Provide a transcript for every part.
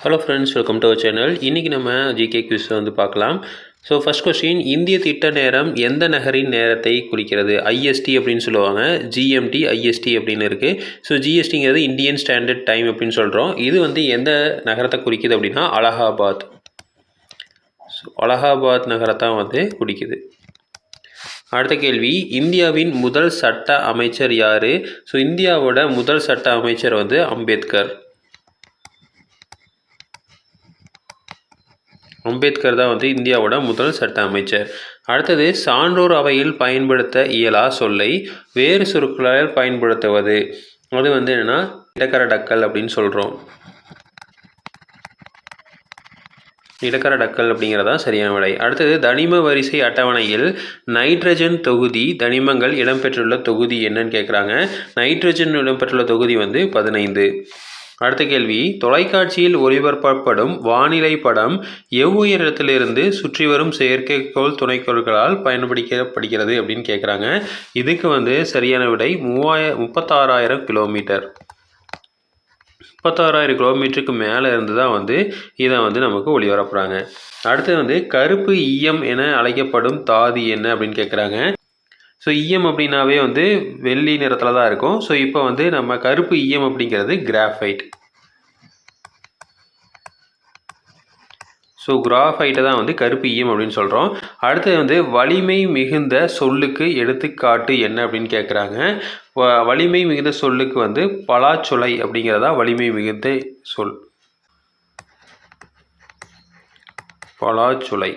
Hello friends, welcome to our channel. இன்றைக்கி நம்ம GK quiz வந்து பார்க்கலாம். ஸோ ஃபஸ்ட் கொஸ்டின், இந்திய திட்ட நேரம் எந்த நகரின் நேரத்தை குறிக்கிறது? ஐஎஸ்டி அப்படின்னு சொல்லுவாங்க, ஜிஎம்டி, ஐஎஸ்டி அப்படின்னு இருக்குது. ஸோ ஜிஎஸ்டிங்கிறது இந்தியன் ஸ்டாண்டர்ட் டைம் அப்படின்னு சொல்கிறோம். இது வந்து எந்த நகரத்தை குறிக்குது அப்படின்னா அலகாபாத். ஸோ அலகாபாத் நகரத்தான் வந்து குறிக்குது. அடுத்த கேள்வி, இந்தியாவின் முதல் சட்ட அமைச்சர் யார்? ஸோ இந்தியாவோட முதல் சட்ட அமைச்சர் வந்து அம்பேத்கர். அம்பேத்கர் தான் வந்து இந்தியாவோட முதல் சட்ட அமைச்சர். அடுத்தது, சான்றோர் அவையில் பயன்படுத்த இயலா சொல்லை வேறு சொற்களால் பயன்படுத்துவது. அது வந்து என்னென்னா இடக்கரடக்கல் அப்படின்னு சொல்கிறோம். இடக்கரடக்கல் அப்படிங்கிறதா சரியான விடை. அடுத்தது, தனிம வரிசை அட்டவணையில் நைட்ரஜன் தொகுதி தனிமங்கள் இடம்பெற்றுள்ள தொகுதி என்னன்னு கேட்குறாங்க. நைட்ரஜன் இடம்பெற்றுள்ள தொகுதி வந்து 15. அடுத்த கேள்வி, தொலைக்காட்சியில் ஒளிபரப்பப்படும் வானிலை படம் எவ்வுயரத்திலிருந்து சுற்றி வரும் செயற்கைக்கோள் துணைக்கோள்களால் பயன்படுத்தப்படுகிறது அப்படின்னு கேட்குறாங்க. இதுக்கு வந்து சரியான விடை 36,000 கிலோமீட்டர். 36,000 கிலோமீட்டருக்கு மேலே இருந்து தான் வந்து இதை வந்து நமக்கு ஒளிபரப்புகிறாங்க. அடுத்து வந்து, கருப்பு ஈயம் என அழைக்கப்படும் தாது என்ன அப்படின்னு கேட்குறாங்க. ஸோ ஈயம் அப்படின்னாவே வந்து வெள்ளி நிறத்தில் தான் இருக்கும். ஸோ இப்போ வந்து நம்ம கருப்பு ஈயம் அப்படிங்கிறது கிராஃபைட். ஸோ கிராஃபைட்டை தான் வந்து கருப்பு ஈயம் அப்படின்னு சொல்கிறோம். அடுத்தது வந்து, வலிமை மிகுந்த சொல்லுக்கு எடுத்துக்காட்டு என்ன அப்படின்னு கேட்குறாங்க. வலிமை மிகுந்த சொல்லுக்கு வந்து பலாச்சொலை அப்படிங்கிறதா வலிமை மிகுந்த சொல். பலாச்சொலை.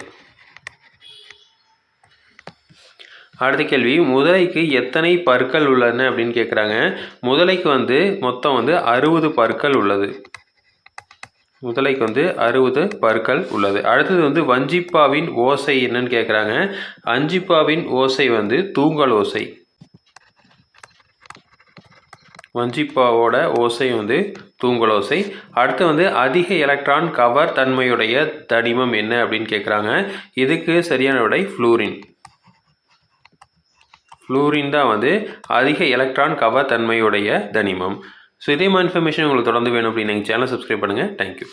அடுத்த கேள்வி, முதலைக்கு எத்தனை பற்கள் உள்ளன அப்படின்னு கேட்குறாங்க. முதலைக்கு வந்து மொத்தம் வந்து 60 பற்கள் உள்ளது. முதலைக்கு வந்து 60 பற்கள் உள்ளது. அடுத்தது வந்து, வஞ்சிப்பாவின் ஓசை என்னன்னு கேட்குறாங்க. அஞ்சிப்பாவின் ஓசை வந்து தூங்கல் ஓசை. வஞ்சிப்பாவோட ஓசை வந்து தூங்கல் ஓசை. அடுத்து வந்து, அதிக எலக்ட்ரான் கவர் தன்மையுடைய தனிமம் என்ன அப்படின்னு கேட்குறாங்க. இதுக்கு சரியான விடை ஃப்ளூரின். ஃப்ளூரின் தான் வந்து அதிக எலக்ட்ரான் கவர் தன்மையுடைய தனிமம். ஸோ இதே மாதிரி இன்ஃபர்மேஷன் உங்களுக்கு தொடர்ந்து வேணும் அப்படின்னு எங்கள் சேனலை சப்ஸ்கிரைப் பண்ணுங்கள். தேங்க்யூ.